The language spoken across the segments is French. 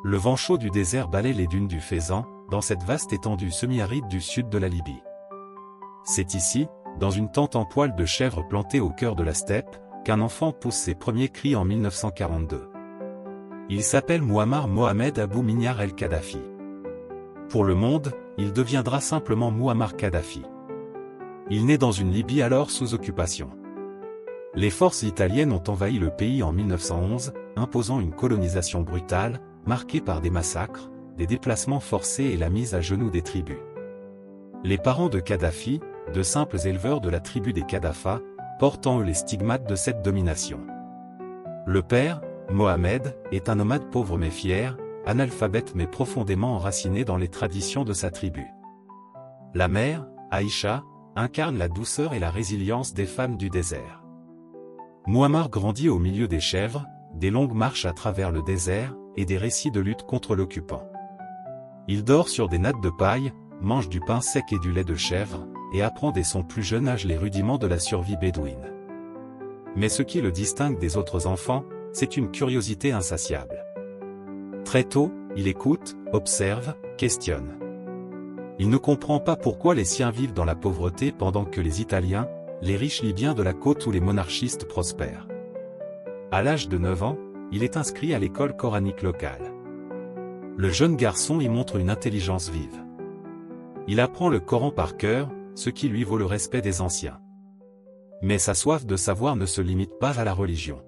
Le vent chaud du désert balaie les dunes du Fezzan, dans cette vaste étendue semi-aride du sud de la Libye. C'est ici, dans une tente en poil de chèvre plantée au cœur de la steppe, qu'un enfant pousse ses premiers cris en 1942. Il s'appelle Mouammar Mohamed Abou Minyar el-Kadhafi. Pour le monde, il deviendra simplement Mouammar Kadhafi. Il naît dans une Libye alors sous occupation. Les forces italiennes ont envahi le pays en 1911, imposant une colonisation brutale, marquée par des massacres, des déplacements forcés et la mise à genoux des tribus. Les parents de Kadhafi, de simples éleveurs de la tribu des Kadhafa, portent en eux les stigmates de cette domination. Le père, Mohamed, est un nomade pauvre mais fier, analphabète mais profondément enraciné dans les traditions de sa tribu. La mère, Aïcha, incarne la douceur et la résilience des femmes du désert. Mouammar grandit au milieu des chèvres, des longues marches à travers le désert, et des récits de lutte contre l'occupant. Il dort sur des nattes de paille, mange du pain sec et du lait de chèvre, et apprend dès son plus jeune âge les rudiments de la survie bédouine. Mais ce qui le distingue des autres enfants, c'est une curiosité insatiable. Très tôt, il écoute, observe, questionne. Il ne comprend pas pourquoi les siens vivent dans la pauvreté pendant que les Italiens, les riches Libyens de la côte ou les monarchistes prospèrent. À l'âge de 9 ans, il est inscrit à l'école coranique locale. Le jeune garçon y montre une intelligence vive. Il apprend le Coran par cœur, ce qui lui vaut le respect des anciens. Mais sa soif de savoir ne se limite pas à la religion.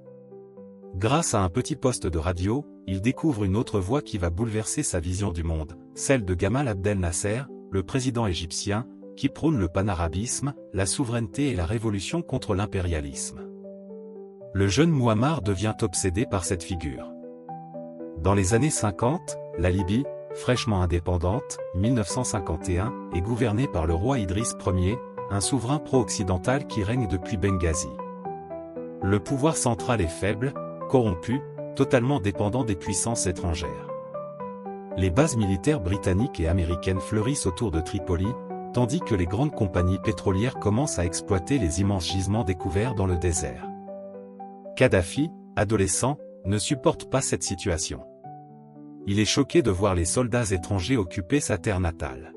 Grâce à un petit poste de radio, il découvre une autre voie qui va bouleverser sa vision du monde, celle de Gamal Abdel Nasser, le président égyptien, qui prône le panarabisme, la souveraineté et la révolution contre l'impérialisme. Le jeune Mouammar devient obsédé par cette figure. Dans les années 50, la Libye, fraîchement indépendante, 1951, est gouvernée par le roi Idriss Ier, un souverain pro-occidental qui règne depuis Benghazi. Le pouvoir central est faible, corrompu, totalement dépendant des puissances étrangères. Les bases militaires britanniques et américaines fleurissent autour de Tripoli, tandis que les grandes compagnies pétrolières commencent à exploiter les immenses gisements découverts dans le désert. Kadhafi, adolescent, ne supporte pas cette situation. Il est choqué de voir les soldats étrangers occuper sa terre natale.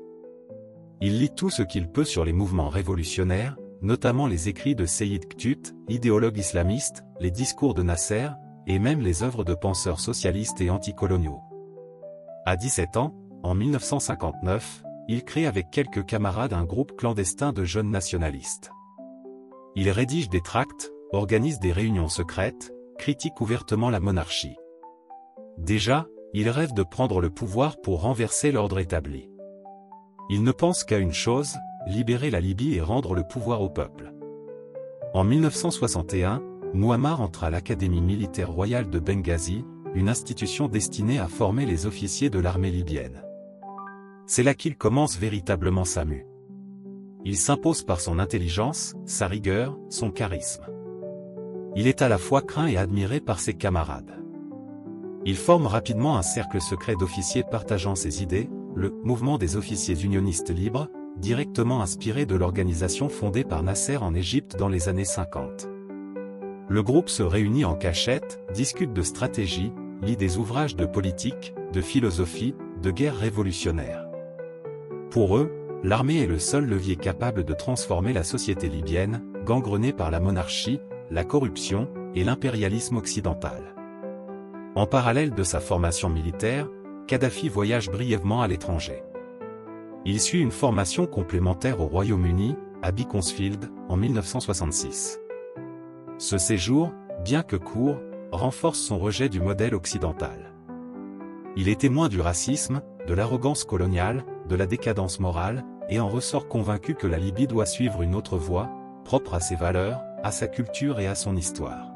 Il lit tout ce qu'il peut sur les mouvements révolutionnaires, notamment les écrits de Seyyid Qutb, idéologue islamiste, les discours de Nasser, et même les œuvres de penseurs socialistes et anticoloniaux. À 17 ans, en 1959, il crée avec quelques camarades un groupe clandestin de jeunes nationalistes. Il rédige des tracts, organise des réunions secrètes, critique ouvertement la monarchie. Déjà, il rêve de prendre le pouvoir pour renverser l'ordre établi. Il ne pense qu'à une chose, libérer la Libye et rendre le pouvoir au peuple. En 1961, Mouammar entre à l'Académie militaire royale de Benghazi, une institution destinée à former les officiers de l'armée libyenne. C'est là qu'il commence véritablement sa mue. Il s'impose par son intelligence, sa rigueur, son charisme. Il est à la fois craint et admiré par ses camarades. Il forme rapidement un cercle secret d'officiers partageant ses idées, le « Mouvement des officiers unionistes libres », directement inspiré de l'organisation fondée par Nasser en Égypte dans les années 50. Le groupe se réunit en cachette, discute de stratégie, lit des ouvrages de politique, de philosophie, de guerre révolutionnaire. Pour eux, l'armée est le seul levier capable de transformer la société libyenne, gangrenée par la monarchie, la corruption et l'impérialisme occidental. En parallèle de sa formation militaire, Kadhafi voyage brièvement à l'étranger. Il suit une formation complémentaire au Royaume-Uni, à Beaconsfield, en 1966. Ce séjour, bien que court, renforce son rejet du modèle occidental. Il est témoin du racisme, de l'arrogance coloniale, de la décadence morale, et en ressort convaincu que la Libye doit suivre une autre voie, propre à ses valeurs, à sa culture et à son histoire.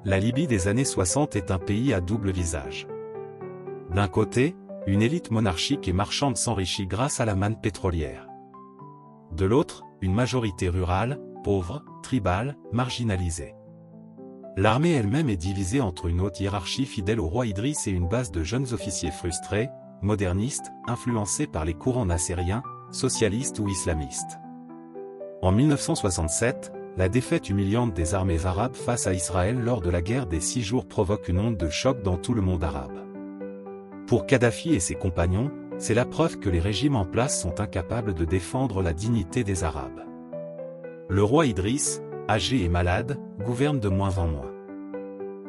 La Libye des années 60 est un pays à double visage. D'un côté, une élite monarchique et marchande s'enrichit grâce à la manne pétrolière. De l'autre, une majorité rurale, pauvre, tribale, marginalisée. L'armée elle-même est divisée entre une haute hiérarchie fidèle au roi Idriss et une base de jeunes officiers frustrés, modernistes, influencés par les courants nassériens, socialistes ou islamistes. En 1967, la défaite humiliante des armées arabes face à Israël lors de la guerre des 6 jours provoque une onde de choc dans tout le monde arabe. Pour Kadhafi et ses compagnons, c'est la preuve que les régimes en place sont incapables de défendre la dignité des Arabes. Le roi Idriss, âgé et malade, gouverne de moins en moins.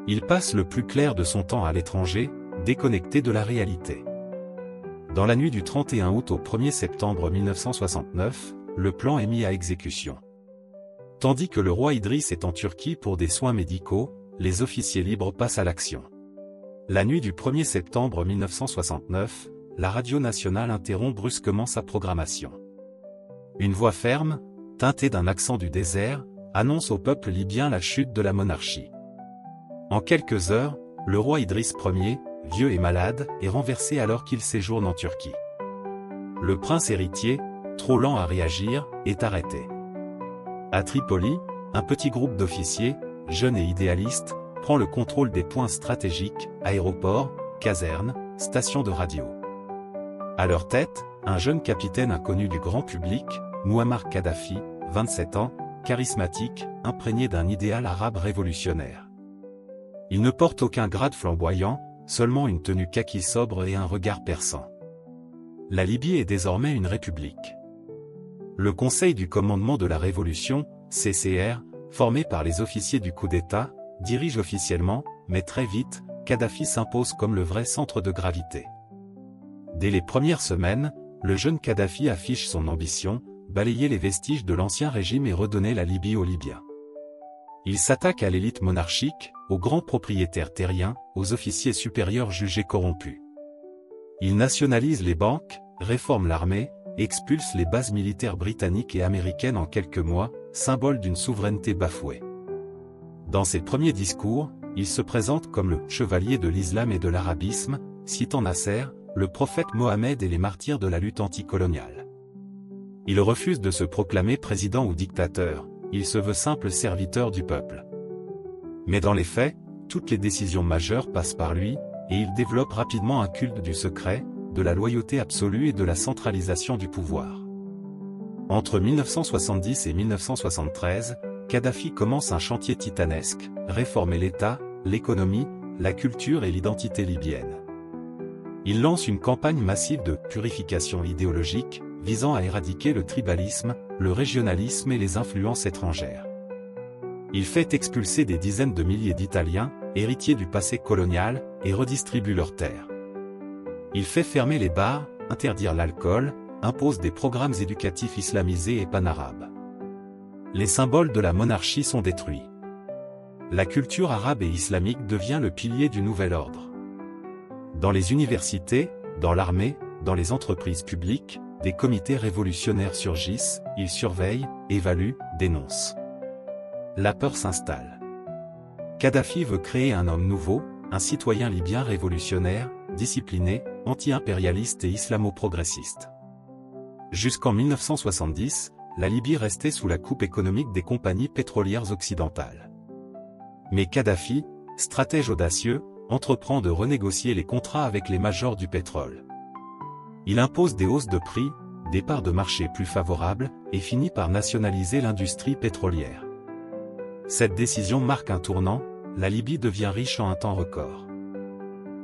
Il passe le plus clair de son temps à l'étranger, déconnecté de la réalité. Dans la nuit du 31 août au 1er septembre 1969, le plan est mis à exécution. Tandis que le roi Idriss est en Turquie pour des soins médicaux, les officiers libres passent à l'action. La nuit du 1er septembre 1969, la radio nationale interrompt brusquement sa programmation. Une voix ferme, teintée d'un accent du désert, annonce au peuple libyen la chute de la monarchie. En quelques heures, le roi Idriss Ier, vieux et malade, est renversé alors qu'il séjourne en Turquie. Le prince héritier, trop lent à réagir, est arrêté. À Tripoli, un petit groupe d'officiers, jeunes et idéalistes, prend le contrôle des points stratégiques, aéroports, casernes, stations de radio. À leur tête, un jeune capitaine inconnu du grand public, Mouammar Kadhafi, 27 ans, charismatique, imprégné d'un idéal arabe révolutionnaire. Il ne porte aucun grade flamboyant, seulement une tenue kaki sobre et un regard perçant. La Libye est désormais une république. Le Conseil du commandement de la Révolution, CCR, formé par les officiers du coup d'État, dirige officiellement, mais très vite, Kadhafi s'impose comme le vrai centre de gravité. Dès les premières semaines, le jeune Kadhafi affiche son ambition, balayer les vestiges de l'ancien régime et redonner la Libye aux Libyens. Il s'attaque à l'élite monarchique, aux grands propriétaires terriens, aux officiers supérieurs jugés corrompus. Il nationalise les banques, réforme l'armée, expulse les bases militaires britanniques et américaines en quelques mois, symbole d'une souveraineté bafouée. Dans ses premiers discours, il se présente comme le « chevalier de l'islam et de l'arabisme », citant Nasser, le prophète Mohammed et les martyrs de la lutte anticoloniale. Il refuse de se proclamer président ou dictateur, il se veut simple serviteur du peuple. Mais dans les faits, toutes les décisions majeures passent par lui, et il développe rapidement un culte du secret, de la loyauté absolue et de la centralisation du pouvoir. Entre 1970 et 1973, Kadhafi commence un chantier titanesque, réformer l'État, l'économie, la culture et l'identité libyenne. Il lance une campagne massive de purification idéologique, visant à éradiquer le tribalisme, le régionalisme et les influences étrangères. Il fait expulser des dizaines de milliers d'Italiens, héritiers du passé colonial, et redistribue leurs terres. Il fait fermer les bars, interdire l'alcool, impose des programmes éducatifs islamisés et panarabes. Les symboles de la monarchie sont détruits. La culture arabe et islamique devient le pilier du nouvel ordre. Dans les universités, dans l'armée, dans les entreprises publiques, des comités révolutionnaires surgissent, ils surveillent, évaluent, dénoncent. La peur s'installe. Kadhafi veut créer un homme nouveau, un citoyen libyen révolutionnaire, discipliné, anti-impérialiste et islamo-progressiste. Jusqu'en 1970, la Libye restait sous la coupe économique des compagnies pétrolières occidentales. Mais Kadhafi, stratège audacieux, entreprend de renégocier les contrats avec les majors du pétrole. Il impose des hausses de prix, des parts de marché plus favorables, et finit par nationaliser l'industrie pétrolière. Cette décision marque un tournant, la Libye devient riche en un temps record.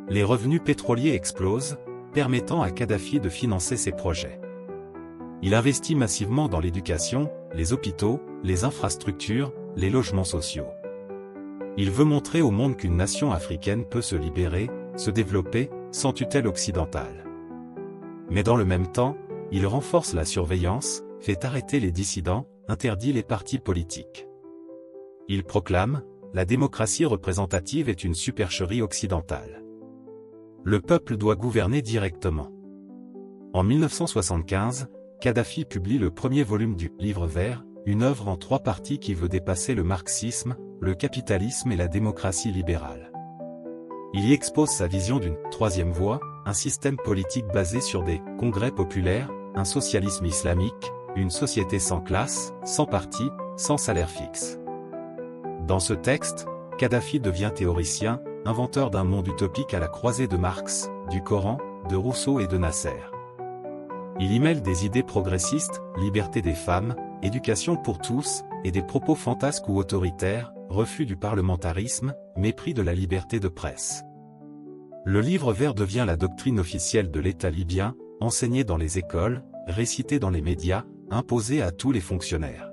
Les revenus pétroliers explosent, permettant à Kadhafi de financer ses projets. Il investit massivement dans l'éducation, les hôpitaux, les infrastructures, les logements sociaux. Il veut montrer au monde qu'une nation africaine peut se libérer, se développer, sans tutelle occidentale. Mais dans le même temps, il renforce la surveillance, fait arrêter les dissidents, interdit les partis politiques. Il proclame, la démocratie représentative est une supercherie occidentale. Le peuple doit gouverner directement. En 1975, Kadhafi publie le premier volume du « Livre vert », une œuvre en 3 parties qui veut dépasser le marxisme, le capitalisme et la démocratie libérale. Il y expose sa vision d'une « troisième voie », un système politique basé sur des « congrès populaires », un socialisme islamique, une société sans classe, sans parti, sans salaire fixe. Dans ce texte, Kadhafi devient théoricien, inventeur d'un monde utopique à la croisée de Marx, du Coran, de Rousseau et de Nasser. Il y mêle des idées progressistes, liberté des femmes, éducation pour tous, et des propos fantasques ou autoritaires, refus du parlementarisme, mépris de la liberté de presse. Le livre vert devient la doctrine officielle de l'État libyen, enseignée dans les écoles, récitée dans les médias, imposée à tous les fonctionnaires.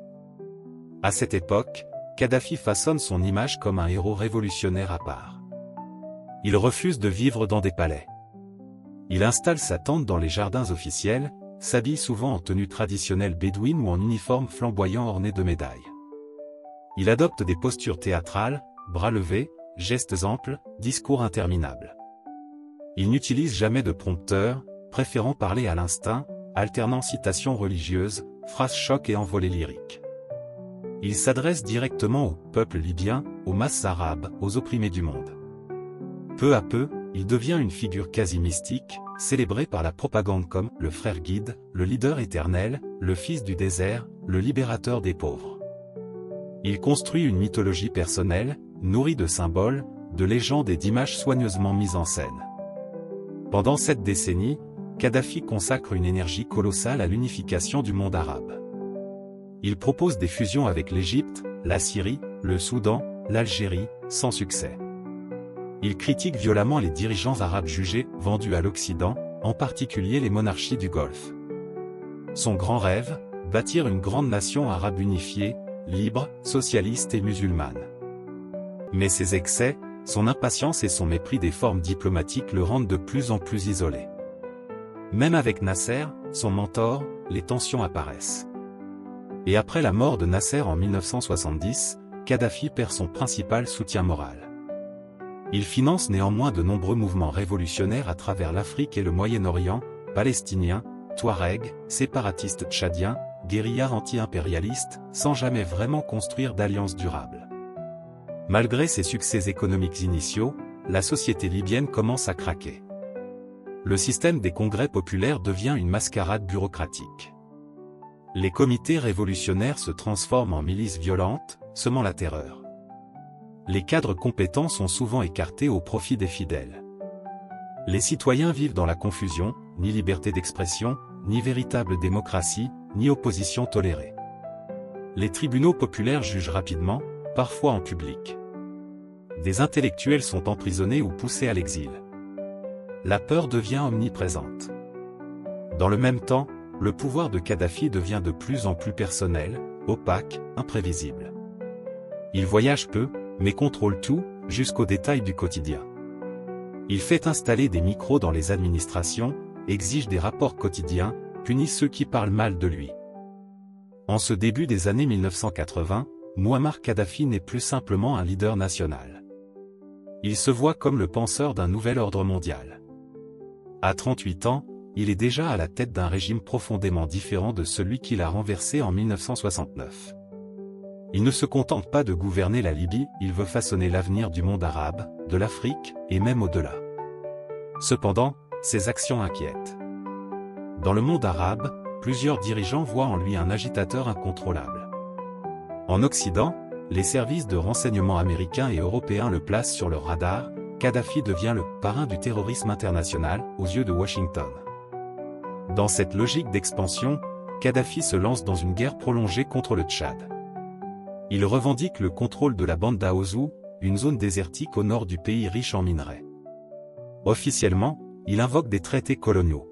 À cette époque, Kadhafi façonne son image comme un héros révolutionnaire à part. Il refuse de vivre dans des palais. Il installe sa tente dans les jardins officiels, s'habille souvent en tenue traditionnelle bédouine ou en uniforme flamboyant orné de médailles. Il adopte des postures théâtrales, bras levés, gestes amples, discours interminables. Il n'utilise jamais de prompteur, préférant parler à l'instinct, alternant citations religieuses, phrases chocs et envolées lyriques. Il s'adresse directement au peuple libyen, aux masses arabes, aux opprimés du monde. Peu à peu, il devient une figure quasi mystique, célébrée par la propagande comme le frère guide, le leader éternel, le fils du désert, le libérateur des pauvres. Il construit une mythologie personnelle, nourrie de symboles, de légendes et d'images soigneusement mises en scène. Pendant cette décennie, Kadhafi consacre une énergie colossale à l'unification du monde arabe. Il propose des fusions avec l'Égypte, la Syrie, le Soudan, l'Algérie, sans succès. Il critique violemment les dirigeants arabes jugés vendus à l'Occident, en particulier les monarchies du Golfe. Son grand rêve, bâtir une grande nation arabe unifiée, libre, socialiste et musulmane. Mais ses excès, son impatience et son mépris des formes diplomatiques le rendent de plus en plus isolé. Même avec Nasser, son mentor, les tensions apparaissent. Et après la mort de Nasser en 1970, Kadhafi perd son principal soutien moral. Il finance néanmoins de nombreux mouvements révolutionnaires à travers l'Afrique et le Moyen-Orient, palestiniens, touaregs, séparatistes tchadiens, guérillas anti-impérialistes, sans jamais vraiment construire d'alliance durable. Malgré ses succès économiques initiaux, la société libyenne commence à craquer. Le système des congrès populaires devient une mascarade bureaucratique. Les comités révolutionnaires se transforment en milices violentes, semant la terreur. Les cadres compétents sont souvent écartés au profit des fidèles. Les citoyens vivent dans la confusion, ni liberté d'expression, ni véritable démocratie, ni opposition tolérée. Les tribunaux populaires jugent rapidement, parfois en public. Des intellectuels sont emprisonnés ou poussés à l'exil. La peur devient omniprésente. Dans le même temps, le pouvoir de Kadhafi devient de plus en plus personnel, opaque, imprévisible. Il voyage peu, mais contrôle tout, jusqu'aux détails du quotidien. Il fait installer des micros dans les administrations, exige des rapports quotidiens, punit ceux qui parlent mal de lui. En ce début des années 1980, Mouammar Kadhafi n'est plus simplement un leader national. Il se voit comme le penseur d'un nouvel ordre mondial. À 38 ans, il est déjà à la tête d'un régime profondément différent de celui qu'il a renversé en 1969. Il ne se contente pas de gouverner la Libye, il veut façonner l'avenir du monde arabe, de l'Afrique, et même au-delà. Cependant, ses actions inquiètent. Dans le monde arabe, plusieurs dirigeants voient en lui un agitateur incontrôlable. En Occident, les services de renseignement américains et européens le placent sur leur radar, Kadhafi devient le parrain du terrorisme international, aux yeux de Washington. Dans cette logique d'expansion, Kadhafi se lance dans une guerre prolongée contre le Tchad. Il revendique le contrôle de la bande d'Aouzou, une zone désertique au nord du pays riche en minerais. Officiellement, il invoque des traités coloniaux.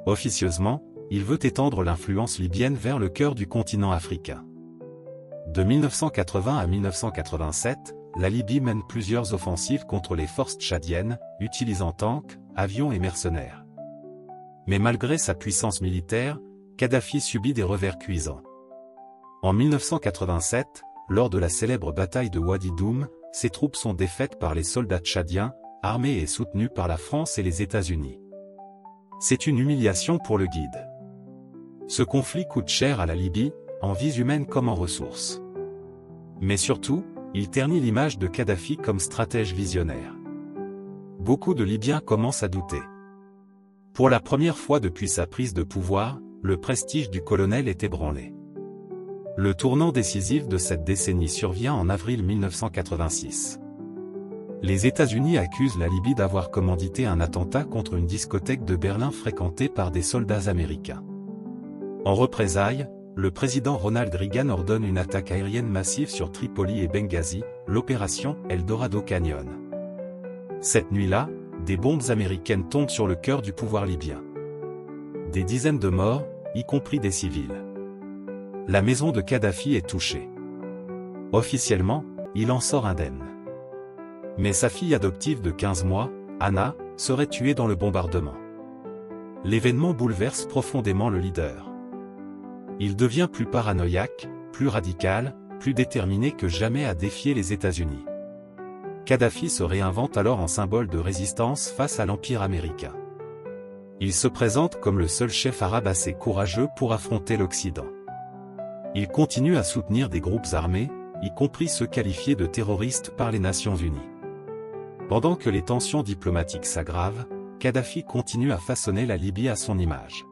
Officieusement, il veut étendre l'influence libyenne vers le cœur du continent africain. De 1980 à 1987, la Libye mène plusieurs offensives contre les forces tchadiennes, utilisant tanks, avions et mercenaires. Mais malgré sa puissance militaire, Kadhafi subit des revers cuisants. En 1987, lors de la célèbre bataille de Wadi Doum, ses troupes sont défaites par les soldats tchadiens, armés et soutenus par la France et les États-Unis. C'est une humiliation pour le guide. Ce conflit coûte cher à la Libye, en vies humaines comme en ressources. Mais surtout, il ternit l'image de Kadhafi comme stratège visionnaire. Beaucoup de Libyens commencent à douter. Pour la première fois depuis sa prise de pouvoir, le prestige du colonel est ébranlé. Le tournant décisif de cette décennie survient en avril 1986. Les États-Unis accusent la Libye d'avoir commandité un attentat contre une discothèque de Berlin fréquentée par des soldats américains. En représailles, le président Ronald Reagan ordonne une attaque aérienne massive sur Tripoli et Benghazi, l'opération El Dorado Canyon. Cette nuit-là, des bombes américaines tombent sur le cœur du pouvoir libyen. Des dizaines de morts, y compris des civils. La maison de Kadhafi est touchée. Officiellement, il en sort indemne. Mais sa fille adoptive de 15 mois, Anna, serait tuée dans le bombardement. L'événement bouleverse profondément le leader. Il devient plus paranoïaque, plus radical, plus déterminé que jamais à défier les États-Unis. Kadhafi se réinvente alors en symbole de résistance face à l'Empire américain. Il se présente comme le seul chef arabe assez courageux pour affronter l'Occident. Il continue à soutenir des groupes armés, y compris ceux qualifiés de terroristes par les Nations Unies. Pendant que les tensions diplomatiques s'aggravent, Kadhafi continue à façonner la Libye à son image.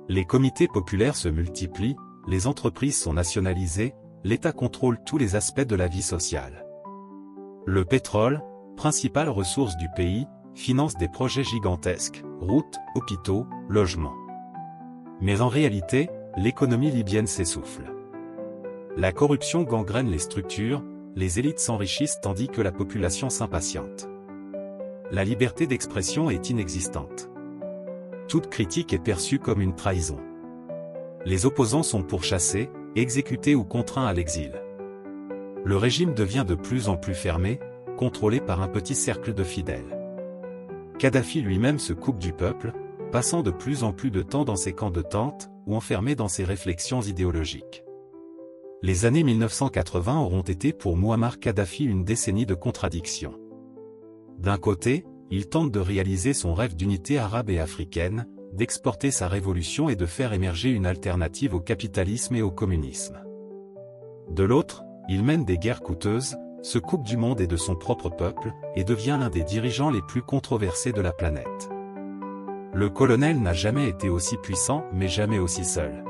Les comités populaires se multiplient, les entreprises sont nationalisées, l'État contrôle tous les aspects de la vie sociale. Le pétrole, principale ressource du pays, finance des projets gigantesques, routes, hôpitaux, logements. Mais en réalité, l'économie libyenne s'essouffle. La corruption gangrène les structures, les élites s'enrichissent tandis que la population s'impatiente. La liberté d'expression est inexistante. Toute critique est perçue comme une trahison. Les opposants sont pourchassés, exécutés ou contraints à l'exil. Le régime devient de plus en plus fermé, contrôlé par un petit cercle de fidèles. Kadhafi lui-même se coupe du peuple, passant de plus en plus de temps dans ses camps de tente, ou enfermé dans ses réflexions idéologiques. Les années 1980 auront été pour Mouammar Kadhafi une décennie de contradictions. D'un côté, il tente de réaliser son rêve d'unité arabe et africaine, d'exporter sa révolution et de faire émerger une alternative au capitalisme et au communisme. De l'autre, il mène des guerres coûteuses, se coupe du monde et de son propre peuple, et devient l'un des dirigeants les plus controversés de la planète. Le colonel n'a jamais été aussi puissant, mais jamais aussi seul.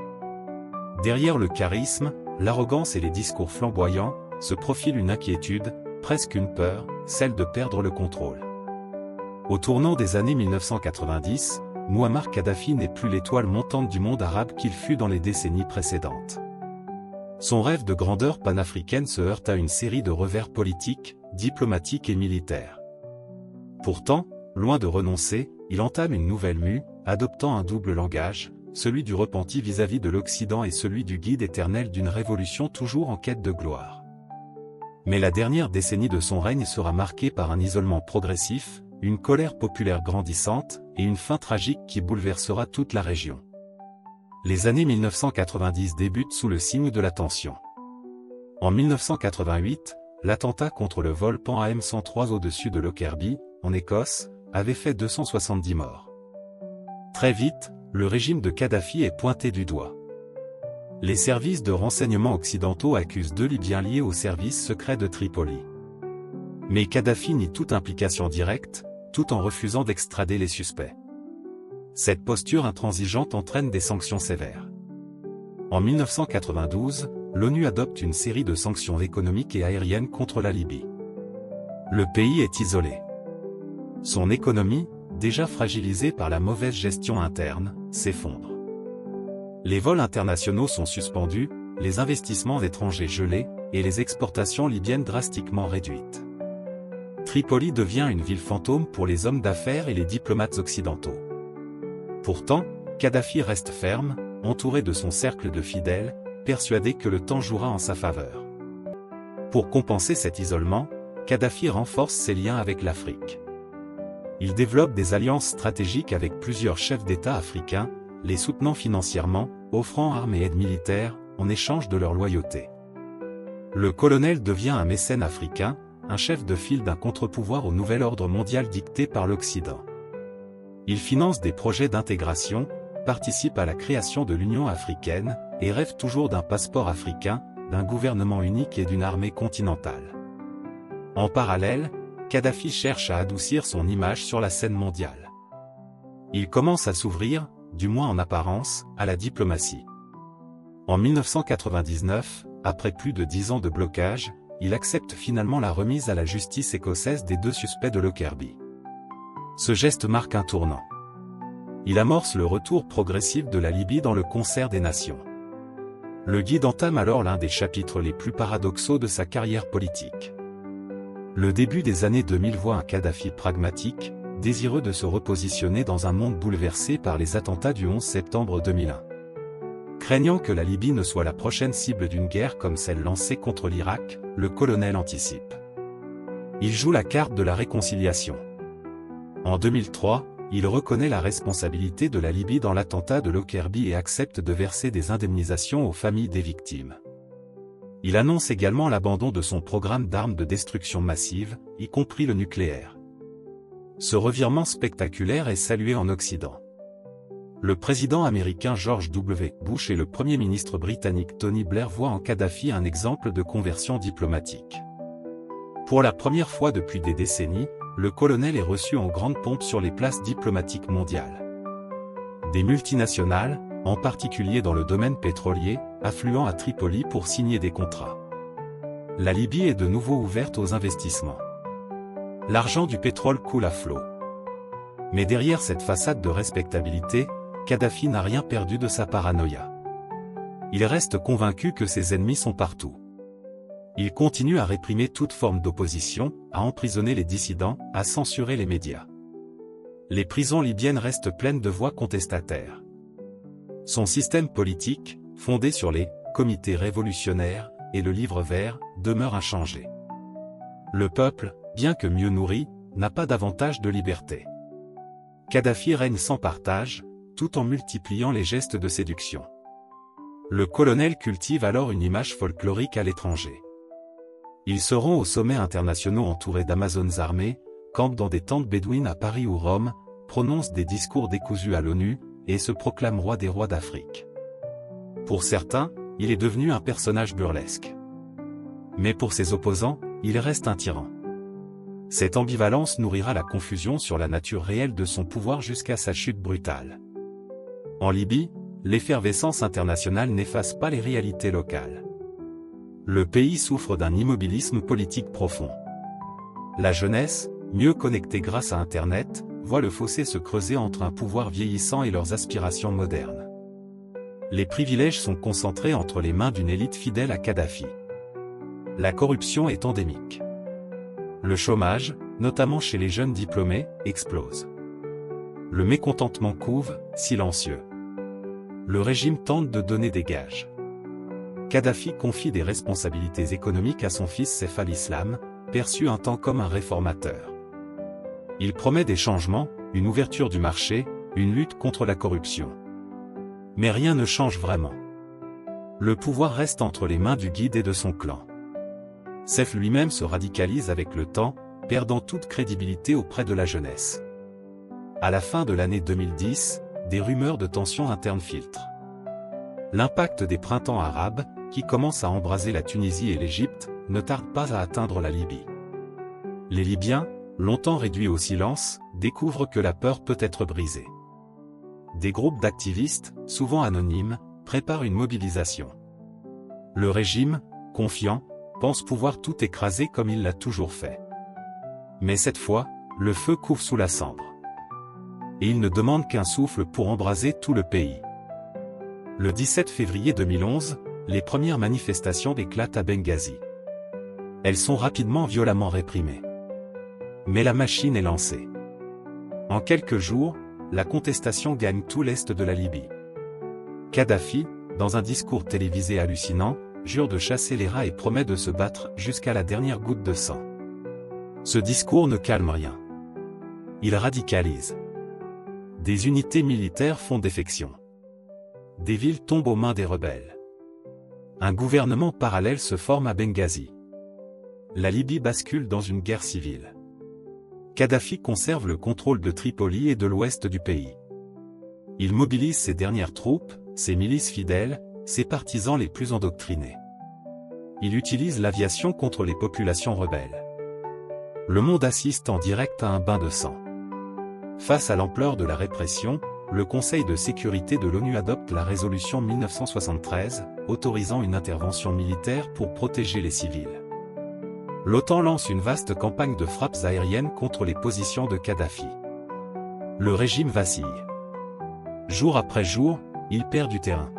Derrière le charisme, l'arrogance et les discours flamboyants, se profile une inquiétude, presque une peur, celle de perdre le contrôle. Au tournant des années 1990, Mouammar Kadhafi n'est plus l'étoile montante du monde arabe qu'il fut dans les décennies précédentes. Son rêve de grandeur panafricaine se heurte à une série de revers politiques, diplomatiques et militaires. Pourtant, loin de renoncer, il entame une nouvelle mue, adoptant un double langage, celui du repenti vis-à-vis de l'Occident et celui du guide éternel d'une révolution toujours en quête de gloire. Mais la dernière décennie de son règne sera marquée par un isolement progressif, une colère populaire grandissante, et une fin tragique qui bouleversera toute la région. Les années 1990 débutent sous le signe de la tension. En 1988, l'attentat contre le vol Pan AM-103 au-dessus de Lockerbie, en Écosse, avait fait 270 morts. Très vite, le régime de Kadhafi est pointé du doigt. Les services de renseignement occidentaux accusent deux Libyens liés au service secret de Tripoli. Mais Kadhafi nie toute implication directe, tout en refusant d'extrader les suspects. Cette posture intransigeante entraîne des sanctions sévères. En 1992, l'ONU adopte une série de sanctions économiques et aériennes contre la Libye. Le pays est isolé. Son économie, déjà fragilisée par la mauvaise gestion interne, s'effondre. Les vols internationaux sont suspendus, les investissements étrangers gelés, et les exportations libyennes drastiquement réduites. Tripoli devient une ville fantôme pour les hommes d'affaires et les diplomates occidentaux. Pourtant, Kadhafi reste ferme, entouré de son cercle de fidèles, persuadé que le temps jouera en sa faveur. Pour compenser cet isolement, Kadhafi renforce ses liens avec l'Afrique. Il développe des alliances stratégiques avec plusieurs chefs d'État africains, les soutenant financièrement, offrant armes et aide militaire, en échange de leur loyauté. Le colonel devient un mécène africain, un chef de file d'un contre-pouvoir au nouvel ordre mondial dicté par l'Occident. Il finance des projets d'intégration, participe à la création de l'Union africaine, et rêve toujours d'un passeport africain, d'un gouvernement unique et d'une armée continentale. En parallèle, Kadhafi cherche à adoucir son image sur la scène mondiale. Il commence à s'ouvrir, du moins en apparence, à la diplomatie. En 1999, après plus de 10 ans de blocage, il accepte finalement la remise à la justice écossaise des deux suspects de Lockerbie. Ce geste marque un tournant. Il amorce le retour progressif de la Libye dans le concert des nations. Le guide entame alors l'un des chapitres les plus paradoxaux de sa carrière politique. Le début des années 2000 voit un Kadhafi pragmatique, désireux de se repositionner dans un monde bouleversé par les attentats du 11 septembre 2001. Craignant que la Libye ne soit la prochaine cible d'une guerre comme celle lancée contre l'Irak, le colonel anticipe. Il joue la carte de la réconciliation. En 2003, il reconnaît la responsabilité de la Libye dans l'attentat de Lockerbie et accepte de verser des indemnisations aux familles des victimes. Il annonce également l'abandon de son programme d'armes de destruction massive, y compris le nucléaire. Ce revirement spectaculaire est salué en Occident. Le président américain George W. Bush et le premier ministre britannique Tony Blair voient en Kadhafi un exemple de conversion diplomatique. Pour la première fois depuis des décennies, le colonel est reçu en grande pompe sur les places diplomatiques mondiales. Des multinationales, en particulier dans le domaine pétrolier, affluant à Tripoli pour signer des contrats. La Libye est de nouveau ouverte aux investissements. L'argent du pétrole coule à flot. Mais derrière cette façade de respectabilité, Kadhafi n'a rien perdu de sa paranoïa. Il reste convaincu que ses ennemis sont partout. Il continue à réprimer toute forme d'opposition, à emprisonner les dissidents, à censurer les médias. Les prisons libyennes restent pleines de voix contestataires. Son système politique, fondé sur les comités révolutionnaires et le livre vert, demeure inchangé. Le peuple, bien que mieux nourri, n'a pas davantage de liberté. Kadhafi règne sans partage, tout en multipliant les gestes de séduction. Le colonel cultive alors une image folklorique à l'étranger. Il se rend aux sommets internationaux entourés d'Amazones armées, campe dans des tentes bédouines à Paris ou Rome, prononce des discours décousus à l'ONU, et se proclame roi des rois d'Afrique. Pour certains, il est devenu un personnage burlesque. Mais pour ses opposants, il reste un tyran. Cette ambivalence nourrira la confusion sur la nature réelle de son pouvoir jusqu'à sa chute brutale. En Libye, l'effervescence internationale n'efface pas les réalités locales. Le pays souffre d'un immobilisme politique profond. La jeunesse, mieux connectée grâce à Internet, voit le fossé se creuser entre un pouvoir vieillissant et leurs aspirations modernes. Les privilèges sont concentrés entre les mains d'une élite fidèle à Kadhafi. La corruption est endémique. Le chômage, notamment chez les jeunes diplômés, explose. Le mécontentement couve, silencieux. Le régime tente de donner des gages. Kadhafi confie des responsabilités économiques à son fils Saif al-Islam, perçu un temps comme un réformateur. Il promet des changements, une ouverture du marché, une lutte contre la corruption. Mais rien ne change vraiment. Le pouvoir reste entre les mains du guide et de son clan. Saif lui-même se radicalise avec le temps, perdant toute crédibilité auprès de la jeunesse. À la fin de l'année 2010, des rumeurs de tensions internes filtrent. L'impact des printemps arabes, qui commencent à embraser la Tunisie et l'Égypte, ne tarde pas à atteindre la Libye. Les Libyens, longtemps réduits au silence, découvrent que la peur peut être brisée. Des groupes d'activistes, souvent anonymes, préparent une mobilisation. Le régime, confiant, pense pouvoir tout écraser comme il l'a toujours fait. Mais cette fois, le feu couve sous la cendre. Et il ne demande qu'un souffle pour embraser tout le pays. Le 17 février 2011, les premières manifestations éclatent à Benghazi. Elles sont rapidement violemment réprimées. Mais la machine est lancée. En quelques jours, la contestation gagne tout l'est de la Libye. Kadhafi, dans un discours télévisé hallucinant, jure de chasser les rats et promet de se battre jusqu'à la dernière goutte de sang. Ce discours ne calme rien. Il radicalise. Des unités militaires font défection. Des villes tombent aux mains des rebelles. Un gouvernement parallèle se forme à Benghazi. La Libye bascule dans une guerre civile. Kadhafi conserve le contrôle de Tripoli et de l'ouest du pays. Il mobilise ses dernières troupes, ses milices fidèles, ses partisans les plus endoctrinés. Il utilise l'aviation contre les populations rebelles. Le monde assiste en direct à un bain de sang. Face à l'ampleur de la répression, le Conseil de sécurité de l'ONU adopte la résolution 1973, autorisant une intervention militaire pour protéger les civils. L'OTAN lance une vaste campagne de frappes aériennes contre les positions de Kadhafi. Le régime vacille. Jour après jour, il perd du terrain.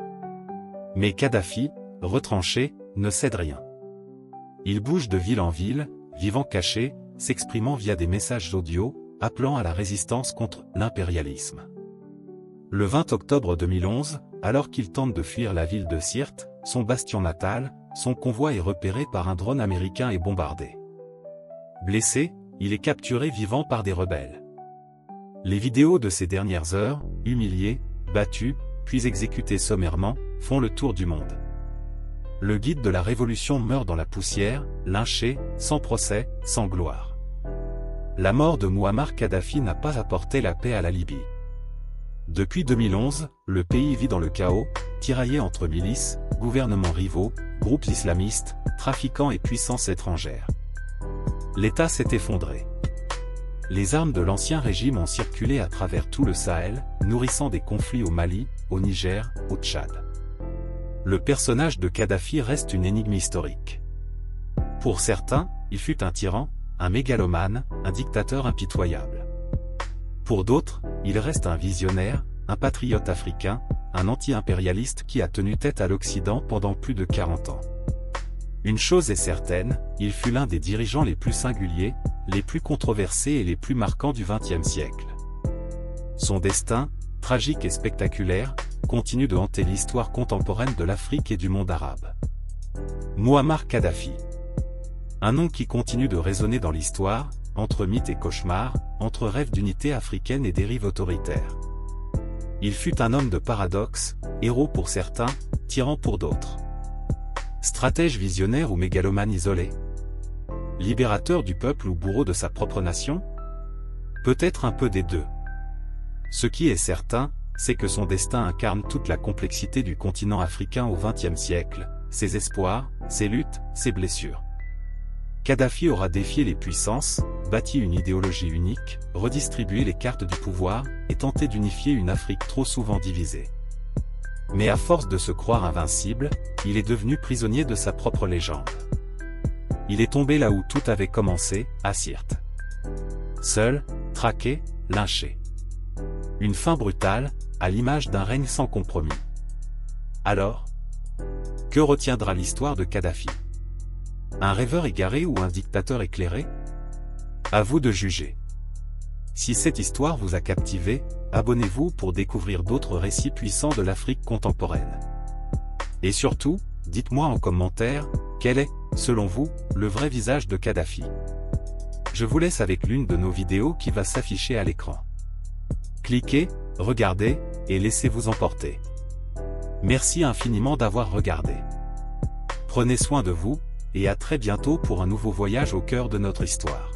Mais Kadhafi, retranché, ne cède rien. Il bouge de ville en ville, vivant caché, s'exprimant via des messages audio, appelant à la résistance contre l'impérialisme. Le 20 octobre 2011, alors qu'il tente de fuir la ville de Sirte, son bastion natal, son convoi est repéré par un drone américain et bombardé. Blessé, il est capturé vivant par des rebelles. Les vidéos de ces dernières heures, humilié, battu, puis exécuté sommairement, font le tour du monde. Le guide de la révolution meurt dans la poussière, lynché, sans procès, sans gloire. La mort de Mouammar Kadhafi n'a pas apporté la paix à la Libye. Depuis 2011, le pays vit dans le chaos, tiraillé entre milices, gouvernements rivaux, groupes islamistes, trafiquants et puissances étrangères. L'État s'est effondré. Les armes de l'ancien régime ont circulé à travers tout le Sahel, nourrissant des conflits au Mali, au Niger, au Tchad. Le personnage de Kadhafi reste une énigme historique. Pour certains, il fut un tyran, un mégalomane, un dictateur impitoyable. Pour d'autres, il reste un visionnaire, un patriote africain, un anti-impérialiste qui a tenu tête à l'Occident pendant plus de 40 ans. Une chose est certaine, il fut l'un des dirigeants les plus singuliers, les plus controversés et les plus marquants du XXe siècle. Son destin, tragique et spectaculaire, continue de hanter l'histoire contemporaine de l'Afrique et du monde arabe. Mouammar Kadhafi. Un nom qui continue de résonner dans l'histoire, entre mythes et cauchemars, entre rêves d'unité africaine et dérives autoritaires. Il fut un homme de paradoxes, héros pour certains, tyran pour d'autres. Stratège visionnaire ou mégalomane isolé? Libérateur du peuple ou bourreau de sa propre nation? Peut-être un peu des deux. Ce qui est certain, c'est que son destin incarne toute la complexité du continent africain au XXe siècle, ses espoirs, ses luttes, ses blessures. Kadhafi aura défié les puissances, bâti une idéologie unique, redistribué les cartes du pouvoir, et tenté d'unifier une Afrique trop souvent divisée. Mais à force de se croire invincible, il est devenu prisonnier de sa propre légende. Il est tombé là où tout avait commencé, à Sirte. Seul, traqué, lynché. Une fin brutale, à l'image d'un règne sans compromis. Alors, que retiendra l'histoire de Kadhafi? Un rêveur égaré ou un dictateur éclairé? À vous de juger. Si cette histoire vous a captivé, abonnez-vous pour découvrir d'autres récits puissants de l'Afrique contemporaine. Et surtout, dites-moi en commentaire, quel est, selon vous, le vrai visage de Kadhafi? Je vous laisse avec l'une de nos vidéos qui va s'afficher à l'écran. Cliquez, regardez, et laissez-vous emporter. Merci infiniment d'avoir regardé. Prenez soin de vous, et à très bientôt pour un nouveau voyage au cœur de notre histoire.